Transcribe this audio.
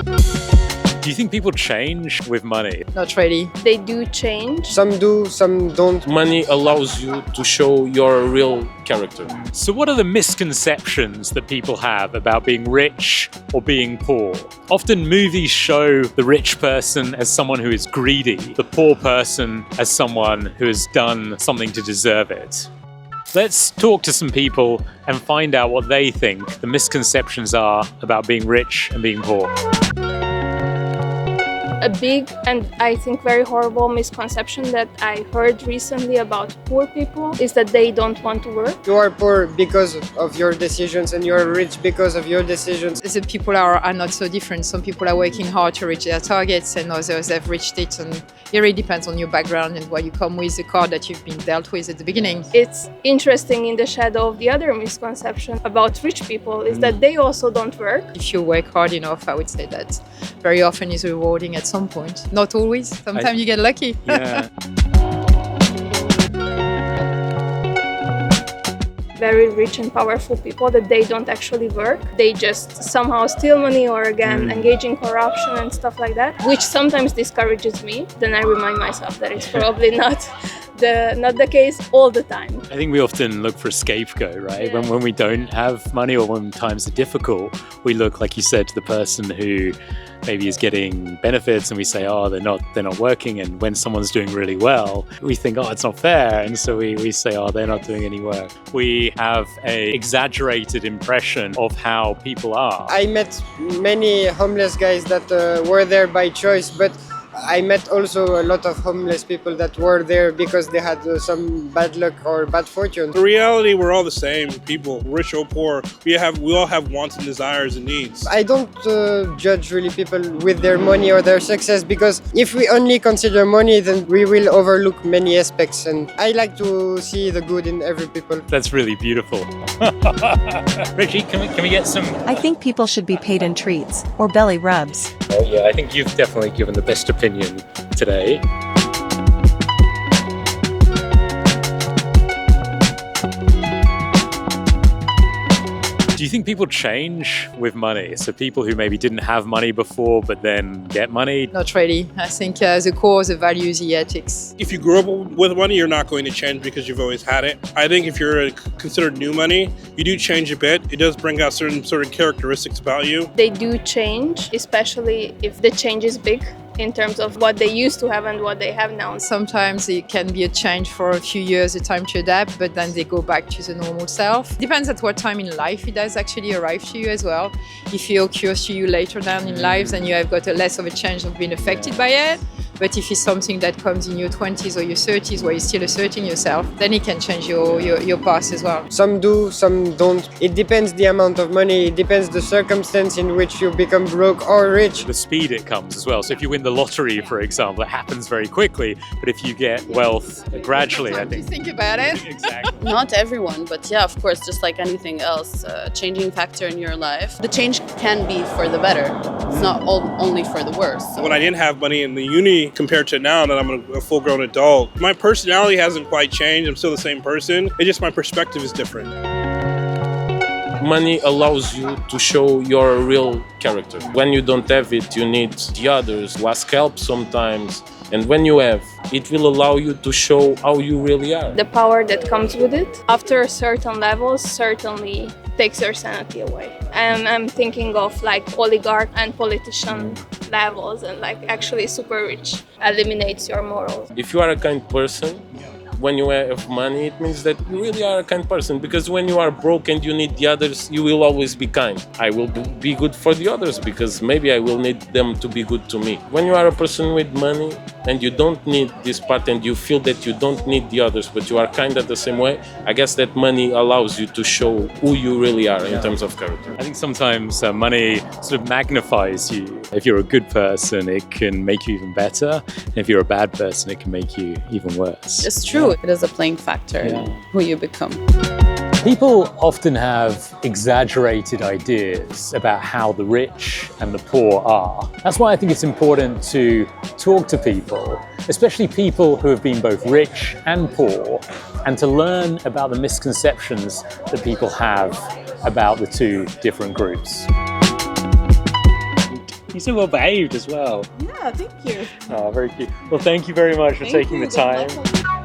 Do you think people change with money? Not really. They do change. Some do, some don't. Money allows you to show your real character. So what are the misconceptions that people have about being rich or being poor? Often movies show the rich person as someone who is greedy, the poor person as someone who has done something to deserve it. Let's talk to some people and find out what they think the misconceptions are about being rich and being poor. A big and I think very horrible misconception that I heard recently about poor people is that they don't want to work. You are poor because of your decisions and you are rich because of your decisions. The people are not so different. Some people are working hard to reach their targets and others have reached it, and it really depends on your background and what you come with, the card that you've been dealt with at the beginning. It's interesting in the shadow of the other misconception about rich people is that they also don't work. If you work hard enough, I would say that very often is rewarding at some point. Not always. Sometimes you get lucky. Yeah. Very rich and powerful people that they don't actually work. They just somehow steal money or again engage in corruption and stuff like that, which sometimes discourages me. Then I remind myself that it's probably not the case all the time. I think we often look for a scapegoat, right? Yeah. When we don't have money or when times are difficult, we look, like you said, to the person who maybe is getting benefits and we say, oh, they're not working. And when someone's doing really well, we think, oh, it's not fair. And so we say, oh, they're not doing any work. We have an exaggerated impression of how people are. I met many homeless guys that were there by choice, but I met also a lot of homeless people that were there because they had some bad luck or bad fortune. The reality, we're all the same people, rich or poor. We all have wants and desires and needs. I don't judge really people with their money or their success, because if we only consider money, then we will overlook many aspects, and I like to see the good in every people. That's really beautiful. Richie, can we get some? I think people should be paid in treats or belly rubs. Oh yeah, I think you've definitely given the best opinion today. Do you think people change with money? So people who maybe didn't have money before but then get money? Not really. I think the core, the values, the ethics. If you grew up with money, you're not going to change because you've always had it. I think if you're considered new money, you do change a bit. It does bring out certain sort of characteristics about you. They do change, especially if the change is big in terms of what they used to have and what they have now. Sometimes it can be a change for a few years, a time to adapt, but then they go back to the normal self. Depends at what time in life it does actually arrive to you as well. If it occurs to you later down in life, then you have got a less of a chance of being affected by it. But if it's something that comes in your 20s or your 30s where you're still asserting yourself, then it can change your past as well. Some do, some don't. It depends the amount of money, it depends the circumstance in which you become broke or rich. The speed it comes as well. So if you win the lottery, for example, it happens very quickly. But if you get wealth gradually, I think. Think about it. Exactly. Not everyone, but yeah, of course, just like anything else, changing factor in your life. The change can be for the better. It's not only for the worse. So. When I didn't have money in the uni compared to now that I'm a full-grown adult, my personality hasn't quite changed. I'm still the same person. It's just my perspective is different. Money allows you to show your real character. When you don't have it, you need the others who ask help sometimes. And when you have, it will allow you to show how you really are. The power that comes with it, after certain levels, certainly takes your sanity away. And I'm thinking of like oligarch and politician levels, and like actually super rich eliminates your morals. If you are a kind person, when you have money, it means that you really are a kind person. Because when you are broke and you need the others, you will always be kind. I will be good for the others because maybe I will need them to be good to me. When you are a person with money and you don't need this part and you feel that you don't need the others, but you are kind at the same way, I guess that money allows you to show who you really are in terms of character. I think sometimes money sort of magnifies you. If you're a good person, it can make you even better. And if you're a bad person, it can make you even worse. It's true. It is a playing factor in who you become. People often have exaggerated ideas about how the rich and the poor are. That's why I think it's important to talk to people, especially people who have been both rich and poor, and to learn about the misconceptions that people have about the two different groups. You're so well behaved as well. Yeah, thank you. Oh, very cute. Well, thank you very much for taking the time. Good luck.